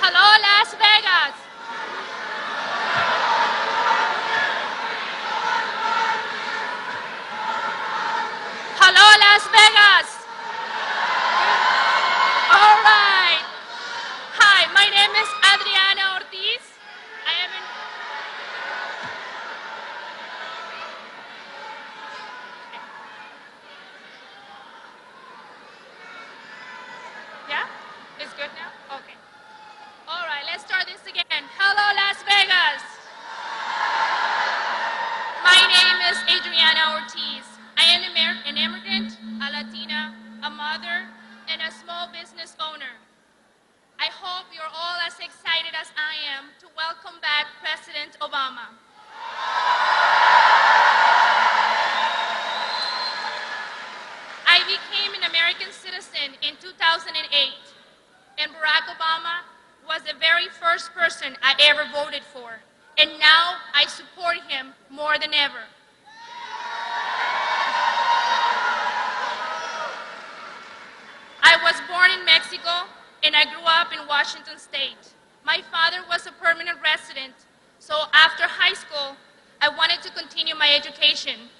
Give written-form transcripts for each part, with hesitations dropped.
Hello, Las Vegas. Hello, Las Vegas. All right. Hi, my name is Adriana Ortiz. I am in. Yeah? It's good now? Okay. All right, let's start this again. Hello, Las Vegas. My name is Adriana Ortiz. I am an immigrant, a Latina, a mother, and a small business owner. I hope you're all as excited as I am to welcome back President Obama. I became an American citizen in 2008, and Barack Obama was the very first person I ever voted for, and now I support him more than ever. I was born in Mexico, and I grew up in Washington State. My father was a permanent resident, so after high school, I wanted to continue my education,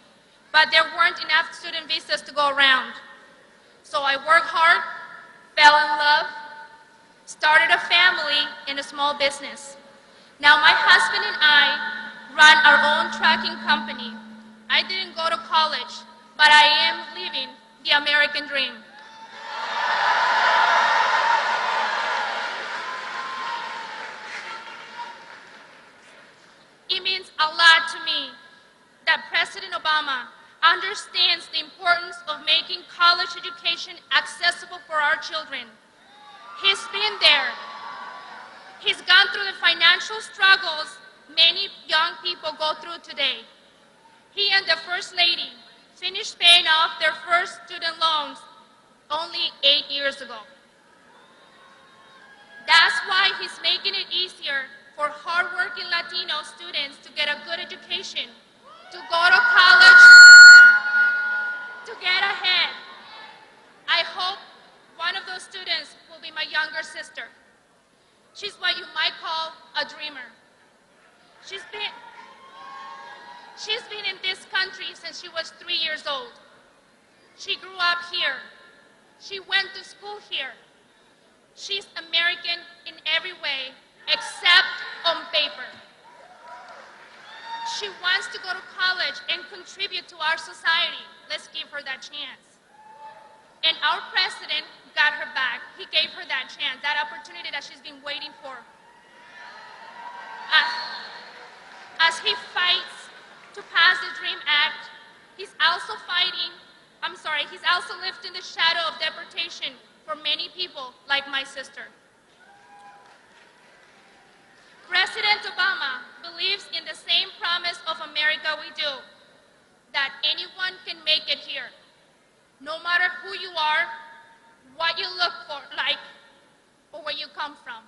but there weren't enough student visas to go around. So I worked hard, fell in love, started a family and a small business. Now my husband and I run our own trucking company. I didn't go to college, but I am living the American dream. It means a lot to me that President Obama understands the importance of making college education accessible for our children. He's been there. He's gone through the financial struggles many young people go through today. He and the First Lady finished paying off their first student loans only 8 years ago. That's why he's making it easier for hardworking Latino students to get a good education, to go to college, to get ahead. I hope one of those students will be my younger sister. She's what you might call a dreamer. She's been in this country since she was 3 years old. She grew up here. She went to school here. She's American in every way except on paper. She wants to go to college and contribute to our society. Let's give her that chance. And our president got her back. He gave her that chance, that opportunity that she's been waiting for. As he fights to pass the DREAM Act, he's also lifting the shadow of deportation for many people like my sister. President Obama believes in the same promise of America we do, that anyone can make it here, no matter who you are, what you look like, or where you come from.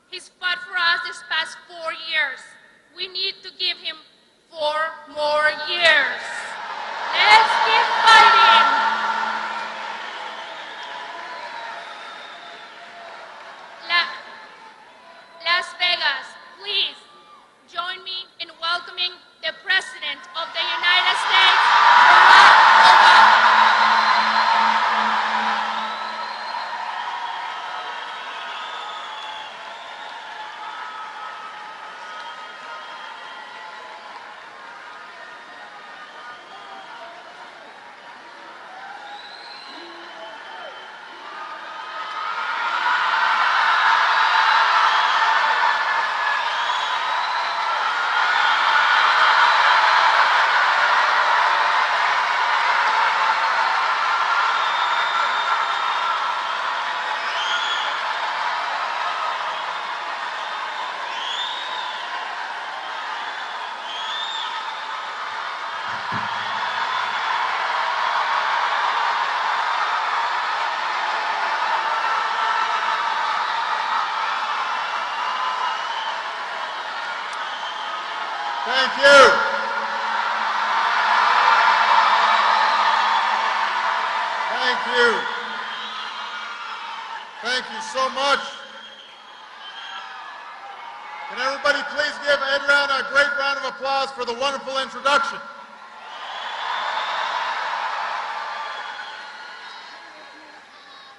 He's fought for us this past 4 years. We need to give him 4 more years. Let's keep fighting. Las Vegas, please join me in welcoming the President of the United States, Barack Obama. Thank you. Thank you. Thank you so much. Can everybody please give Adrian a great round of applause for the wonderful introduction?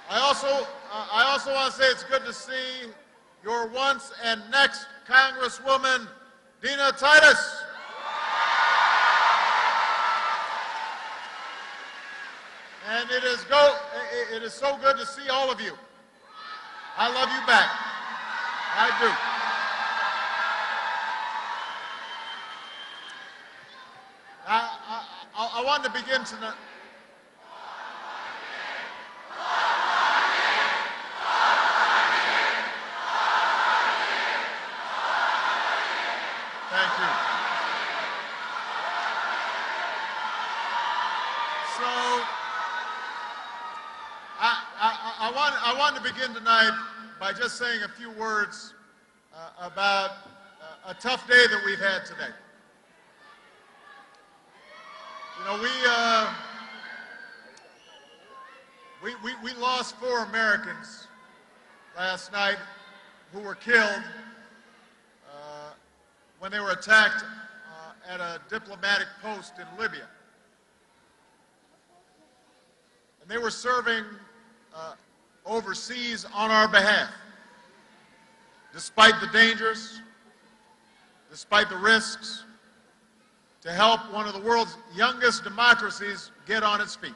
I also want to say it's good to see your once and next Congresswoman, Dina Titus. And it is so good to see all of you. I love you back. I do. I wanted to begin tonight. Thank you. So, I want to begin tonight by just saying a few words about a tough day that we've had today. You know, we lost 4 Americans last night who were killed when they were attacked at a diplomatic post in Libya. And they were serving overseas on our behalf, despite the dangers, despite the risks, to help one of the world's youngest democracies get on its feet.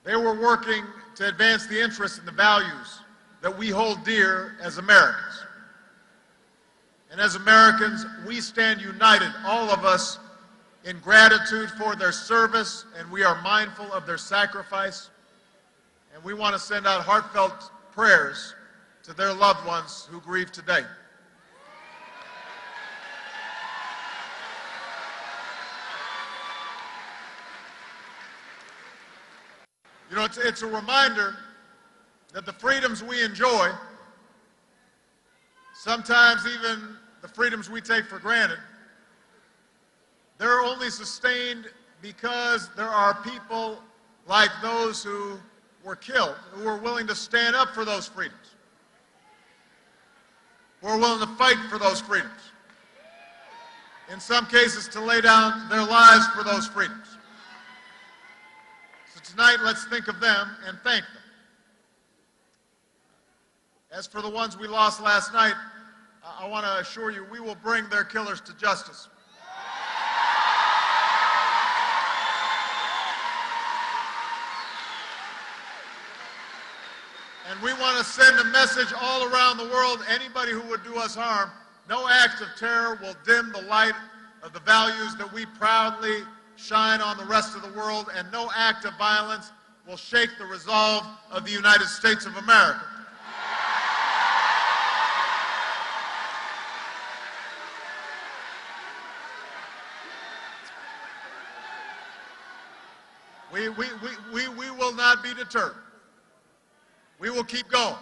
They were working to advance the interests and the values that we hold dear as Americans. And as Americans, we stand united, all of us, in gratitude for their service, and we are mindful of their sacrifice. And we want to send out heartfelt prayers to their loved ones who grieve today. You know, it's a reminder that the freedoms we enjoy, sometimes even the freedoms we take for granted, they're only sustained because there are people like those who were killed, who were willing to stand up for those freedoms, who are willing to fight for those freedoms, in some cases to lay down their lives for those freedoms. So tonight, let's think of them and thank them. As for the ones we lost last night, I want to assure you we will bring their killers to justice. And we want to send a message all around the world. Anybody who would do us harm, no act of terror will dim the light of the values that we proudly shine on the rest of the world, and no act of violence will shake the resolve of the United States of America. We will not be deterred. We will keep going.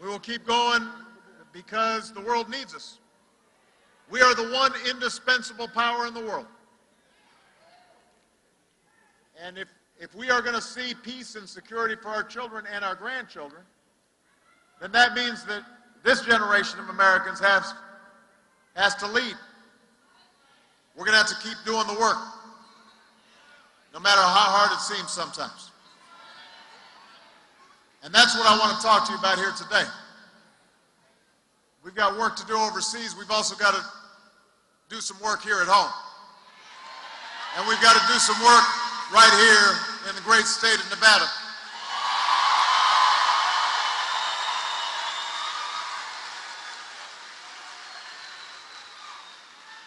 We will keep going because the world needs us. We are the one indispensable power in the world. And if we are going to see peace and security for our children and our grandchildren, then that means that this generation of Americans has to lead. We're going to have to keep doing the work, no matter how hard it seems sometimes. And that's what I want to talk to you about here today. We've got work to do overseas. We've also got to do some work here at home. And we've got to do some work right here in the great state of Nevada.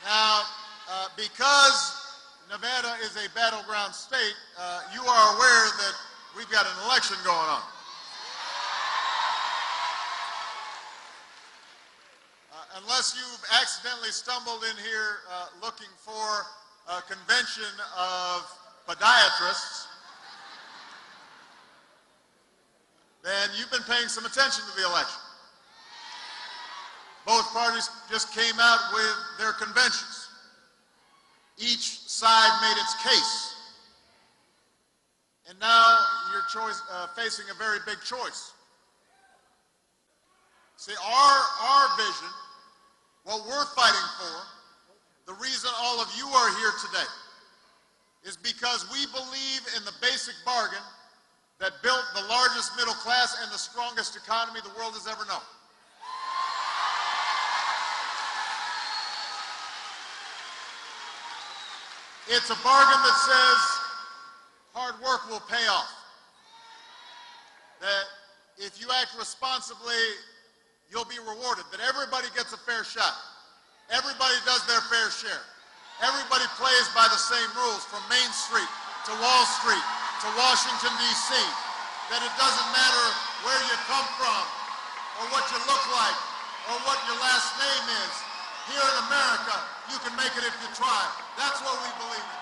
Now, because Nevada is a battleground state, you are aware that we've got an election going on. Unless you've accidentally stumbled in here looking for a convention of podiatrists, then you've been paying some attention to the election, both parties just came out with their conventions. Each side made its case. And now you're facing a very big choice. See, our vision, what we're fighting for, the reason all of you are here today, is because we believe in the basic bargain that built the largest middle class and the strongest economy the world has ever known. It's a bargain that says hard work will pay off. That if you act responsibly, you'll be rewarded. That everybody gets a fair shot. Everybody does their fair share. Everybody plays by the same rules, from Main Street to Wall Street to Washington, D.C. That it doesn't matter where you come from or what you look like or what your last name is. Here in America, you can make it if you try. That's what we believe in.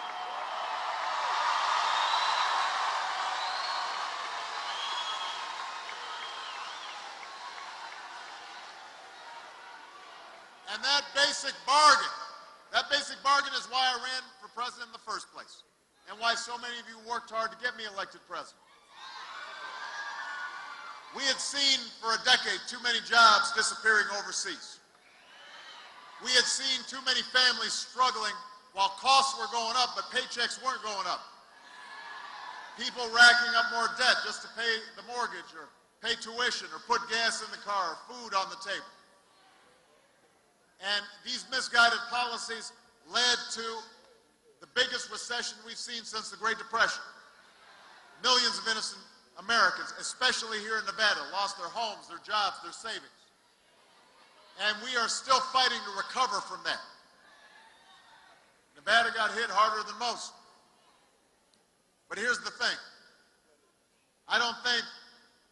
And that basic bargain is why I ran for president in the first place, and why so many of you worked hard to get me elected president. We had seen for a decade too many jobs disappearing overseas. We had seen too many families struggling while costs were going up, but paychecks weren't going up. People racking up more debt just to pay the mortgage or pay tuition or put gas in the car or food on the table. And these misguided policies led to the biggest recession we've seen since the Great Depression. Millions of innocent Americans, especially here in Nevada, lost their homes, their jobs, their savings. And we are still fighting to recover from that. Nevada got hit harder than most. But here's the thing. I don't think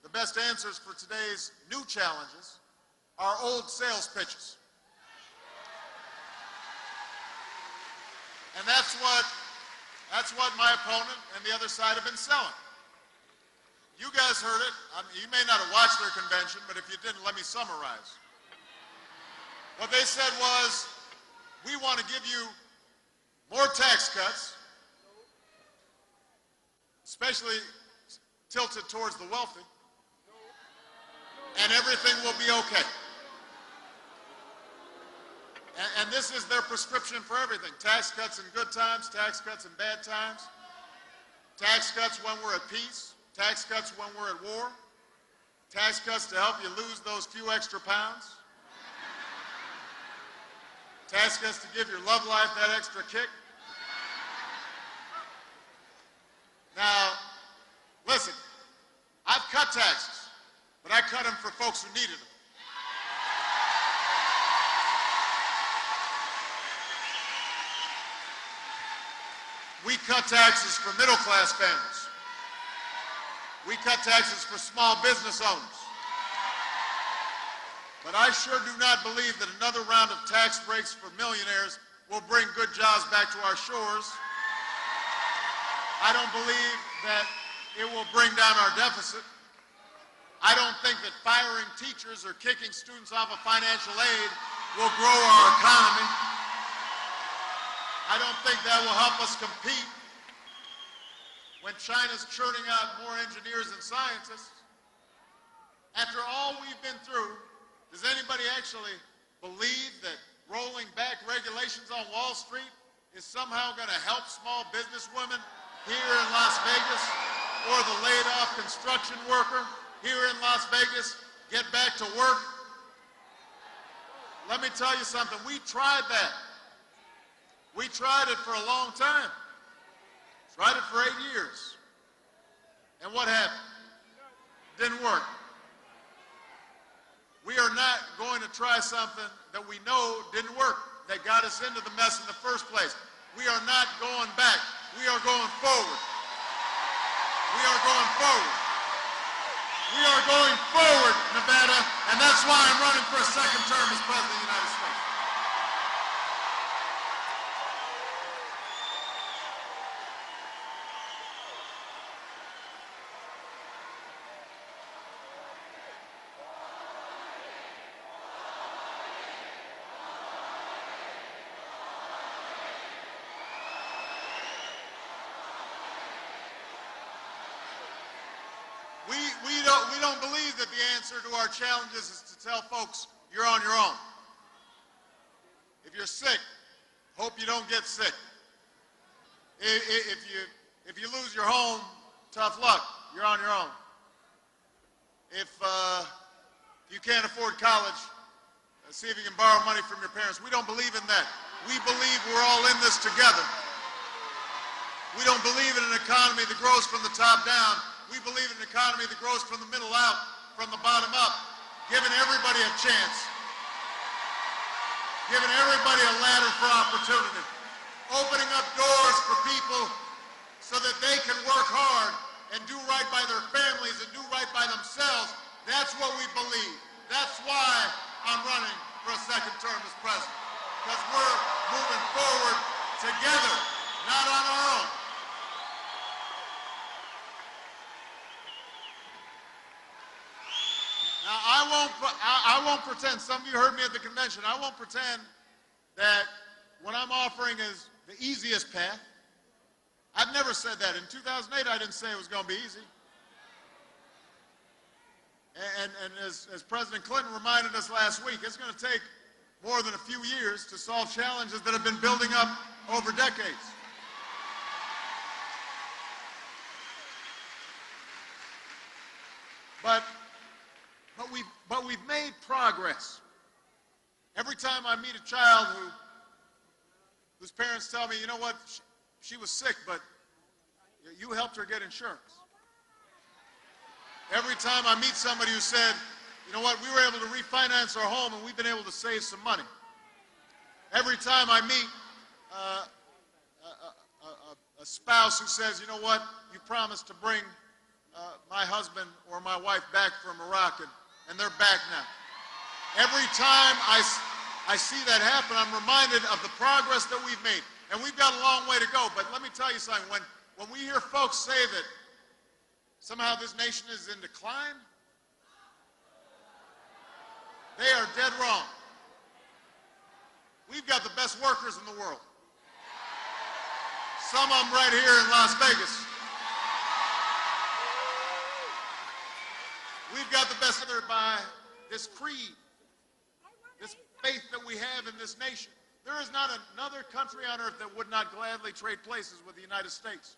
the best answers for today's new challenges are old sales pitches. And that's what my opponent and the other side have been selling. You guys heard it. You may not have watched their convention, but if you didn't, let me summarize. What they said was, we want to give you more tax cuts, especially tilted towards the wealthy, and everything will be okay. And this is their prescription for everything. Tax cuts in good times, tax cuts in bad times, tax cuts when we're at peace, tax cuts when we're at war, tax cuts to help you lose those few extra pounds, tax cuts to give your love life that extra kick. Now, listen, I've cut taxes, but I cut them for folks who needed them. We cut taxes for middle-class families. We cut taxes for small business owners. But I sure do not believe that another round of tax breaks for millionaires will bring good jobs back to our shores. I don't believe that it will bring down our deficit. I don't think that firing teachers or kicking students off of financial aid will grow our economy. I don't think that will help us compete when China's churning out more engineers and scientists. After all we've been through, does anybody actually believe that rolling back regulations on Wall Street is somehow going to help small business women here in Las Vegas, or the laid-off construction worker here in Las Vegas get back to work? Let me tell you something. We tried that. We tried it for a long time. Tried it for 8 years. And what happened? Didn't work. We are not going to try something that we know didn't work, that got us into the mess in the first place. We are not going back. We are going forward. We are going forward. We are going forward, Nevada, and that's why I'm running for a second term as President of the United States. don't believe that the answer to our challenges is to tell folks you're on your own. If you're sick, hope you don't get sick. If you lose your home, tough luck. You're on your own. If you can't afford college, see if you can borrow money from your parents. We don't believe in that. We believe we're all in this together. We don't believe in an economy that grows from the top down. We believe in an economy that grows from the middle out, from the bottom up, giving everybody a chance, giving everybody a ladder for opportunity, opening up doors for people so that they can work hard and do right by their families and do right by themselves. That's what we believe. That's why I'm running for a second term as president, because we're moving forward together, not on our own. Now, I won't pretend, some of you heard me at the convention, I won't pretend that what I'm offering is the easiest path. I've never said that. In 2008, I didn't say it was going to be easy. And as President Clinton reminded us last week, it's going to take more than a few years to solve challenges that have been building up over decades. But we've made progress. Every time I meet a child whose parents tell me, you know what, she was sick, but you helped her get insurance. Every time I meet somebody who said, you know what, we were able to refinance our home and we've been able to save some money. Every time I meet a spouse who says, you know what, you promised to bring my husband or my wife back from Iraq, and they're back now. Every time I see that happen, I'm reminded of the progress that we've made. And we've got a long way to go, but let me tell you something. When we hear folks say that somehow this nation is in decline, they are dead wrong. We've got the best workers in the world. Some of them right here in Las Vegas. We've got the best by this creed, this faith that we have in this nation. There is not another country on earth that would not gladly trade places with the United States.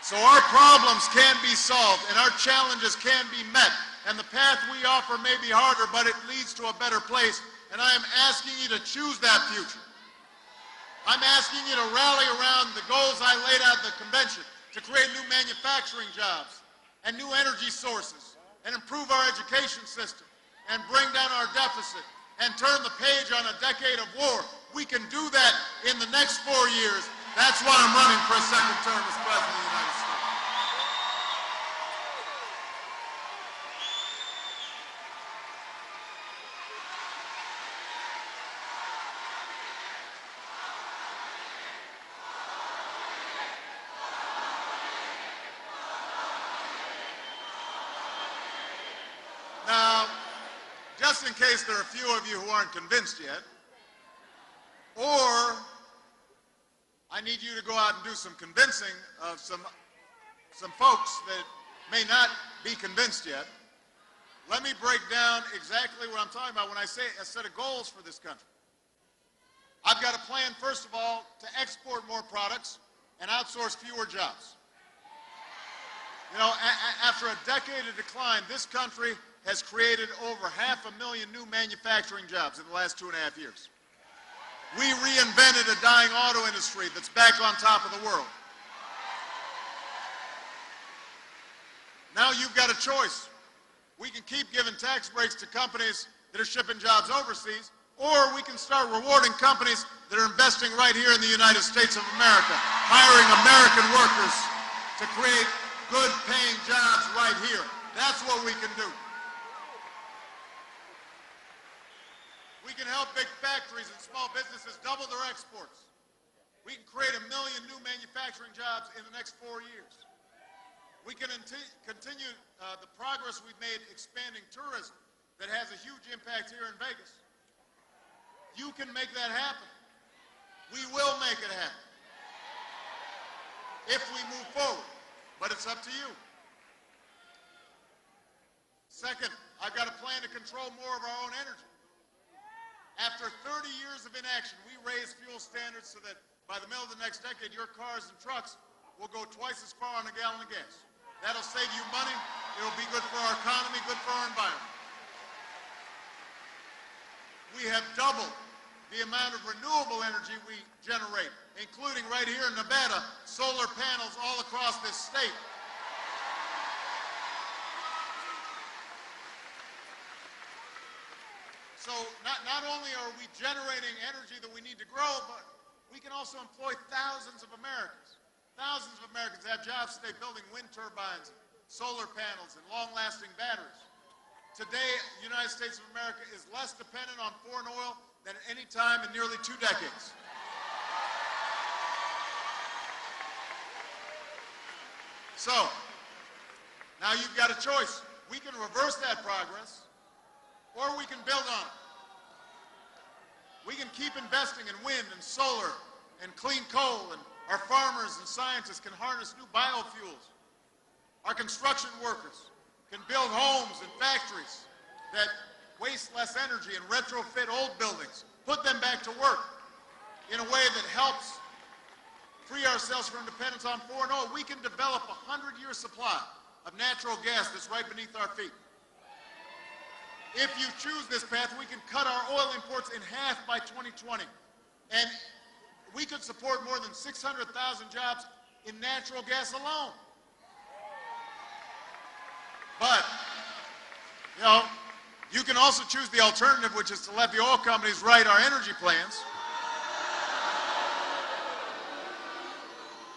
So our problems can be solved and our challenges can be met. And the path we offer may be harder, but it leads to a better place. And I am asking you to choose that future. I'm asking you to rally around the goals I laid out at the convention, to create new manufacturing jobs and new energy sources and improve our education system and bring down our deficit and turn the page on a decade of war. We can do that in the next 4 years. That's why I'm running for a second term as President of the United States. Now, just in case there are a few of you who aren't convinced yet, or I need you to go out and do some convincing of some folks that may not be convinced yet, let me break down exactly what I'm talking about when I say a set of goals for this country. I've got a plan, first of all, to export more products and outsource fewer jobs. You know, after a decade of decline, this country has created over 500,000 new manufacturing jobs in the last 2.5 years. We reinvented a dying auto industry that's back on top of the world. Now you've got a choice. We can keep giving tax breaks to companies that are shipping jobs overseas, or we can start rewarding companies that are investing right here in the United States of America, hiring American workers to create good-paying jobs right here. That's what we can do. We can help big factories and small businesses double their exports. We can create 1 million new manufacturing jobs in the next 4 years. We can continue the progress we've made expanding tourism that has a huge impact here in Vegas. You can make that happen. We will make it happen if we move forward, but it's up to you. Second, I've got a plan to control more of our own energy. After 30 years of inaction, we raised fuel standards so that by the middle of the next decade, your cars and trucks will go twice as far on a gallon of gas. That'll save you money. It'll be good for our economy, good for our environment. We have doubled the amount of renewable energy we generate, including right here in Nevada, solar panels all across this state. So not only are we generating energy that we need to grow, but we can also employ thousands of Americans. Thousands of Americans have jobs today building wind turbines, solar panels, and long-lasting batteries. Today, the United States of America is less dependent on foreign oil than at any time in nearly 2 decades. So, now you've got a choice. We can reverse that progress, or we can build on it. We can keep investing in wind and solar and clean coal, and our farmers and scientists can harness new biofuels. Our construction workers can build homes and factories that waste less energy and retrofit old buildings, put them back to work in a way that helps free ourselves from dependence on foreign oil. We can develop a 100-year supply of natural gas that's right beneath our feet. If you choose this path, we can cut our oil imports in half by 2020. And we could support more than 600,000 jobs in natural gas alone. But, you can also choose the alternative, which is to let the oil companies write our energy plans.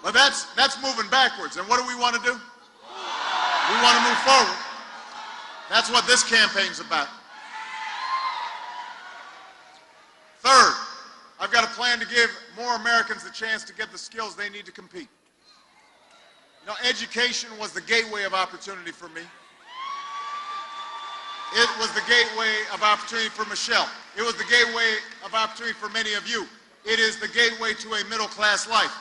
But that's moving backwards. And what do we want to do? We want to move forward. That's what this campaign's about. Third, I've got a plan to give more Americans the chance to get the skills they need to compete. Education was the gateway of opportunity for me. It was the gateway of opportunity for Michelle. It was the gateway of opportunity for many of you. It is the gateway to a middle-class life.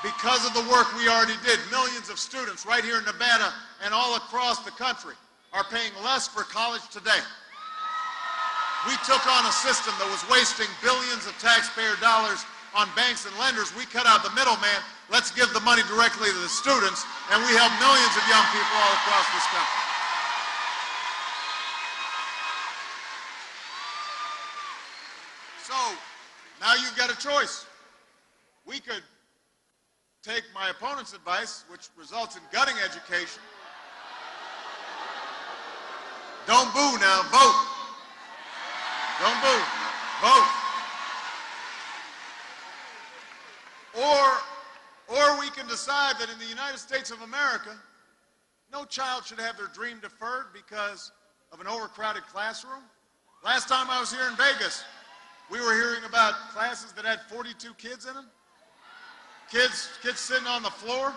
Because of the work we already did, millions of students right here in Nevada and all across the country are paying less for college today. We took on a system that was wasting billions of taxpayer dollars on banks and lenders. We cut out the middleman. Let's give the money directly to the students, and we help millions of young people all across this country. So, now you've got a choice. We could take my opponent's advice, which results in gutting education. Don't boo now, vote. Don't boo, vote. Or we can decide that in the United States of America, no child should have their dream deferred because of an overcrowded classroom. Last time I was here in Vegas, we were hearing about classes that had 42 kids in them. Kids sitting on the floor,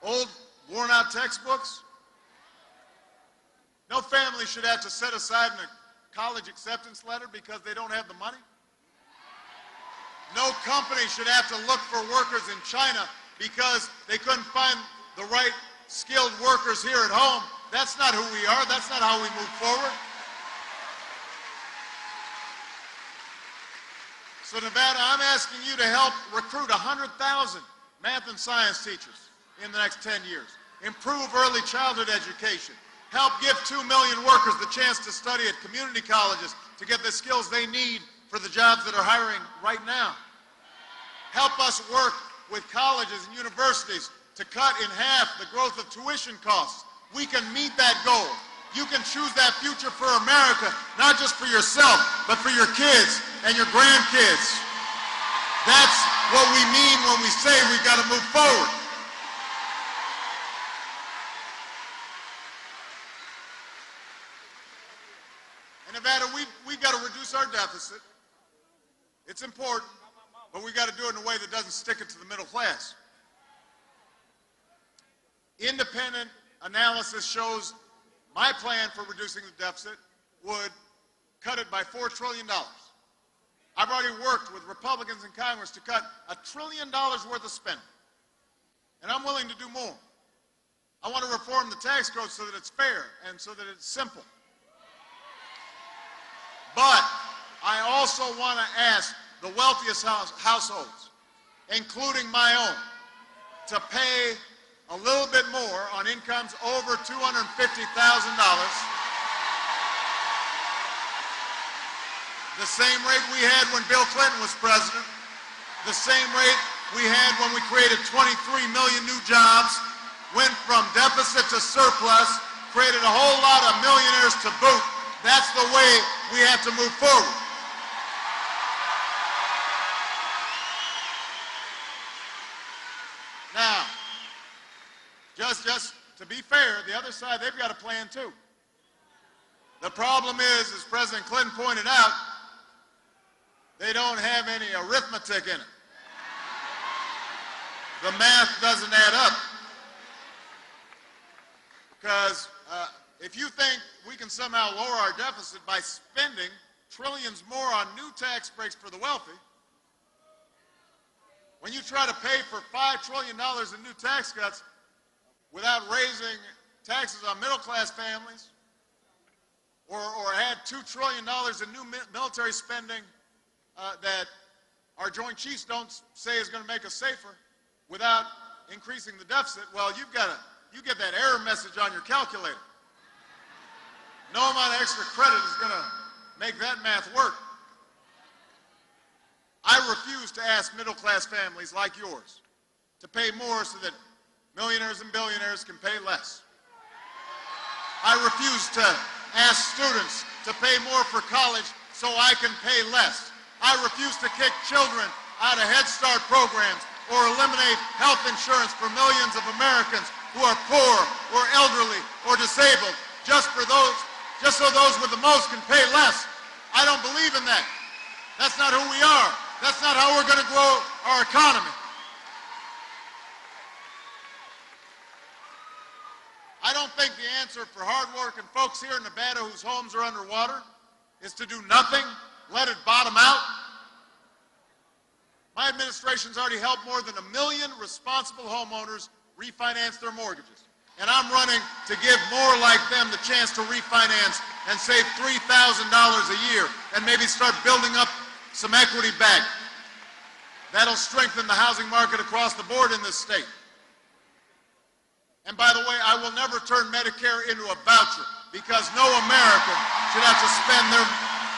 old, worn-out textbooks. No family should have to set aside a college acceptance letter because they don't have the money. No company should have to look for workers in China because they couldn't find the right skilled workers here at home. That's not who we are. That's not how we move forward. So Nevada, I'm asking you to help recruit 100,000 math and science teachers in the next 10 years. Improve early childhood education. Help give 2 million workers the chance to study at community colleges to get the skills they need for the jobs that are hiring right now. Help us work with colleges and universities to cut in half the growth of tuition costs. We can meet that goal. You can choose that future for America, not just for yourself, but for your kids and your grandkids. That's what we mean when we say we've got to move forward. In Nevada, we've got to reduce our deficit. It's important, but we've got to do it in a way that doesn't stick it to the middle class. Independent analysis shows my plan for reducing the deficit would cut it by $4 trillion. I've already worked with Republicans in Congress to cut $1 trillion worth of spending, and I'm willing to do more. I want to reform the tax code so that it's fair and so that it's simple. But I also want to ask the wealthiest households, including my own, to pay a little bit more on incomes over $250,000, the same rate we had when Bill Clinton was president, the same rate we had when we created 23 million new jobs, went from deficit to surplus, created a whole lot of millionaires to boot. That's the way we have to move forward. Now, just to be fair, the other side, they've got a plan too. The problem is, as President Clinton pointed out, they don't have any arithmetic in it. The math doesn't add up. Because if you think we can somehow lower our deficit by spending trillions more on new tax breaks for the wealthy, when you try to pay for $5 trillion in new tax cuts without raising taxes on middle-class families, or add $2 trillion in new military spending that our Joint Chiefs don't say is going to make us safer without increasing the deficit, well, you get that error message on your calculator. No amount of extra credit is going to make that math work. I refuse to ask middle-class families like yours to pay more so that millionaires and billionaires can pay less. I refuse to ask students to pay more for college so I can pay less. I refuse to kick children out of Head Start programs or eliminate health insurance for millions of Americans who are poor or elderly or disabled just so those with the most can pay less. I don't believe in that. That's not who we are. That's not how we're going to grow our economy. I don't think the answer for hard-working folks here in Nevada whose homes are underwater is to do nothing, let it bottom out. My administration's already helped more than 1 million responsible homeowners refinance their mortgages. And I'm running to give more like them the chance to refinance and save $3,000 a year and maybe start building up some equity back. That'll strengthen the housing market across the board in this state. And by the way, I will never turn Medicare into a voucher because no American should have to spend their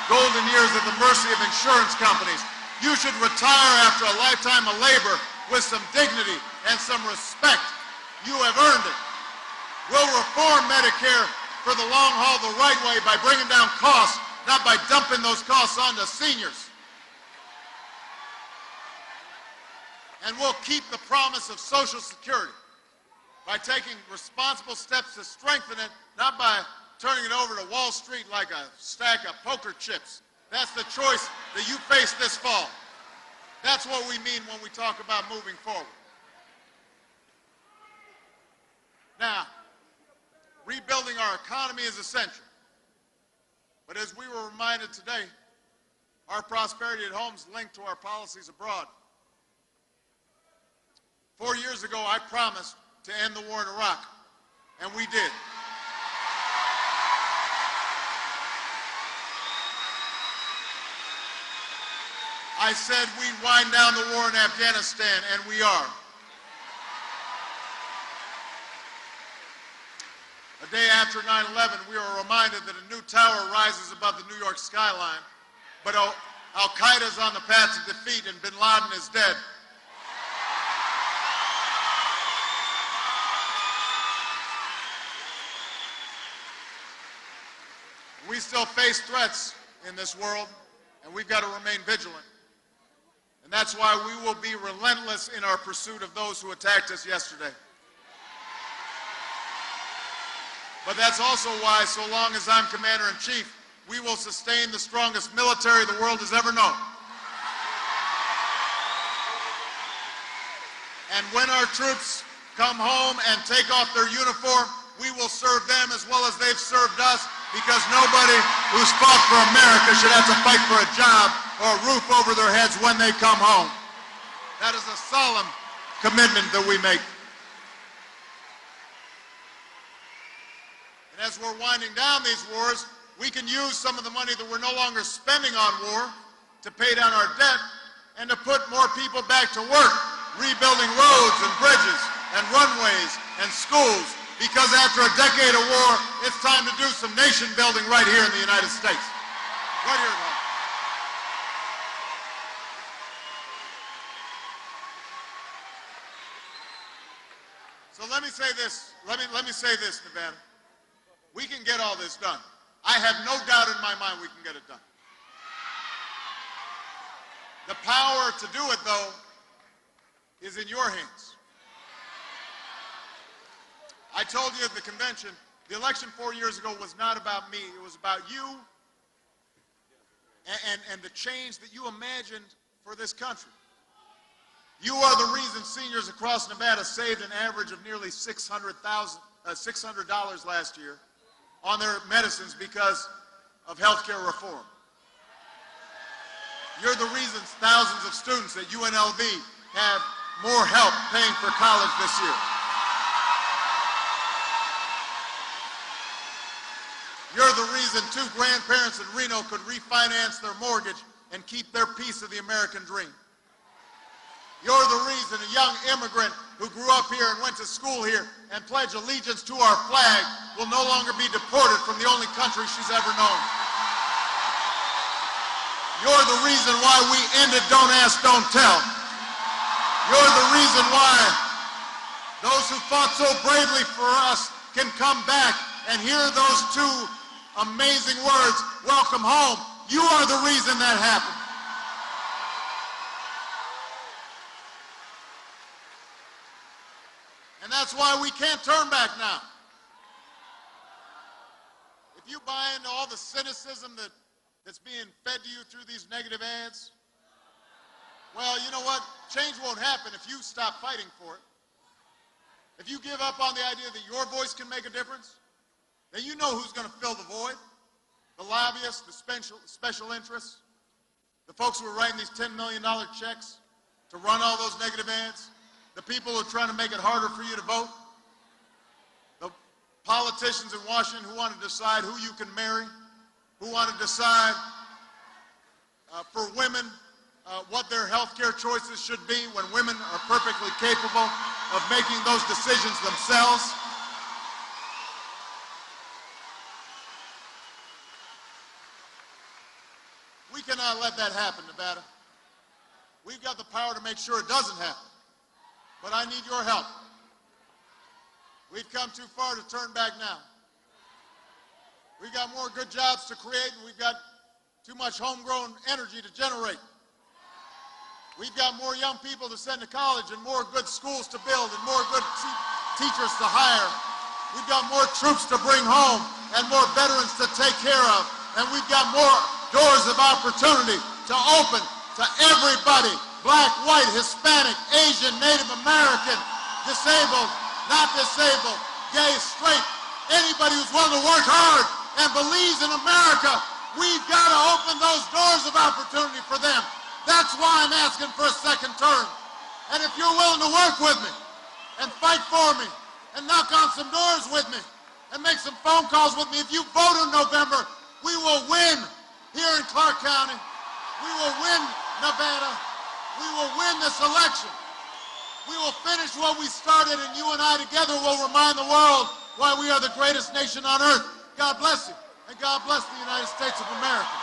golden years at the mercy of insurance companies. You should retire after a lifetime of labor with some dignity and some respect. You have earned it. We'll reform Medicare for the long haul the right way by bringing down costs, not by dumping those costs onto seniors. And we'll keep the promise of Social Security by taking responsible steps to strengthen it, not by turning it over to Wall Street like a stack of poker chips. That's the choice that you face this fall. That's what we mean when we talk about moving forward. Now, rebuilding our economy is essential. But as we were reminded today, our prosperity at home is linked to our policies abroad. 4 years ago, I promised to end the war in Iraq, and we did. I said we'd wind down the war in Afghanistan, and we are. A day after 9/11, we were reminded that a new tower rises above the New York skyline, but Al-Qaeda is on the path to defeat and bin Laden is dead. We still face threats in this world, and we've got to remain vigilant. And that's why we will be relentless in our pursuit of those who attacked us yesterday. But that's also why, so long as I'm Commander-in-Chief, we will sustain the strongest military the world has ever known. And when our troops come home and take off their uniform, we will serve them as well as they've served us, because nobody who's fought for America should have to fight for a job or a roof over their heads when they come home. That is a solemn commitment that we make. And as we're winding down these wars, we can use some of the money that we're no longer spending on war to pay down our debt and to put more people back to work, rebuilding roads and bridges and runways and schools, because after a decade of war, it's time to do some nation building right here in the United States. Right here at home. So let me say this, Nevada. We can get all this done. I have no doubt in my mind we can get it done. The power to do it, though, is in your hands. I told you at the convention, the election 4 years ago was not about me. It was about you and the change that you imagined for this country. You are the reason seniors across Nevada saved an average of nearly $600 last year on their medicines because of health care reform. You're the reason thousands of students at UNLV have more help paying for college this year. You're the reason two grandparents in Reno could refinance their mortgage and keep their piece of the American dream. You're the reason a young immigrant who grew up here and went to school here and pledged allegiance to our flag will no longer be deported from the only country she's ever known. You're the reason why we ended Don't Ask, Don't Tell. You're the reason why those who fought so bravely for us can come back and hear those two amazing words, welcome home. You are the reason that happened. And that's why we can't turn back now. If you buy into all the cynicism that's being fed to you through these negative ads, well, you know what? Change won't happen if you stop fighting for it. If you give up on the idea that your voice can make a difference, then you know who's going to fill the void. The lobbyists, the special interests, the folks who are writing these $10 million checks to run all those negative ads, the people who are trying to make it harder for you to vote, the politicians in Washington who want to decide who you can marry, who want to decide for women what their health care choices should be when women are perfectly capable of making those decisions themselves. We cannot let that happen, Nevada. We've got the power to make sure it doesn't happen. But I need your help. We've come too far to turn back now. We've got more good jobs to create, and we've got too much homegrown energy to generate. We've got more young people to send to college and more good schools to build and more good teachers to hire. We've got more troops to bring home and more veterans to take care of. And we've got more doors of opportunity to open to everybody, black, white, Hispanic, Asian, Native American, disabled, not disabled, gay, straight, anybody who's willing to work hard and believes in America. We've got to open those doors of opportunity for them. That's why I'm asking for a second term. And if you're willing to work with me and fight for me and knock on some doors with me and make some phone calls with me, if you vote in November, we will win here in Clark County. We will win Nevada. We will win this election. We will finish what we started, and you and I together will remind the world why we are the greatest nation on earth. God bless you, and God bless the United States of America.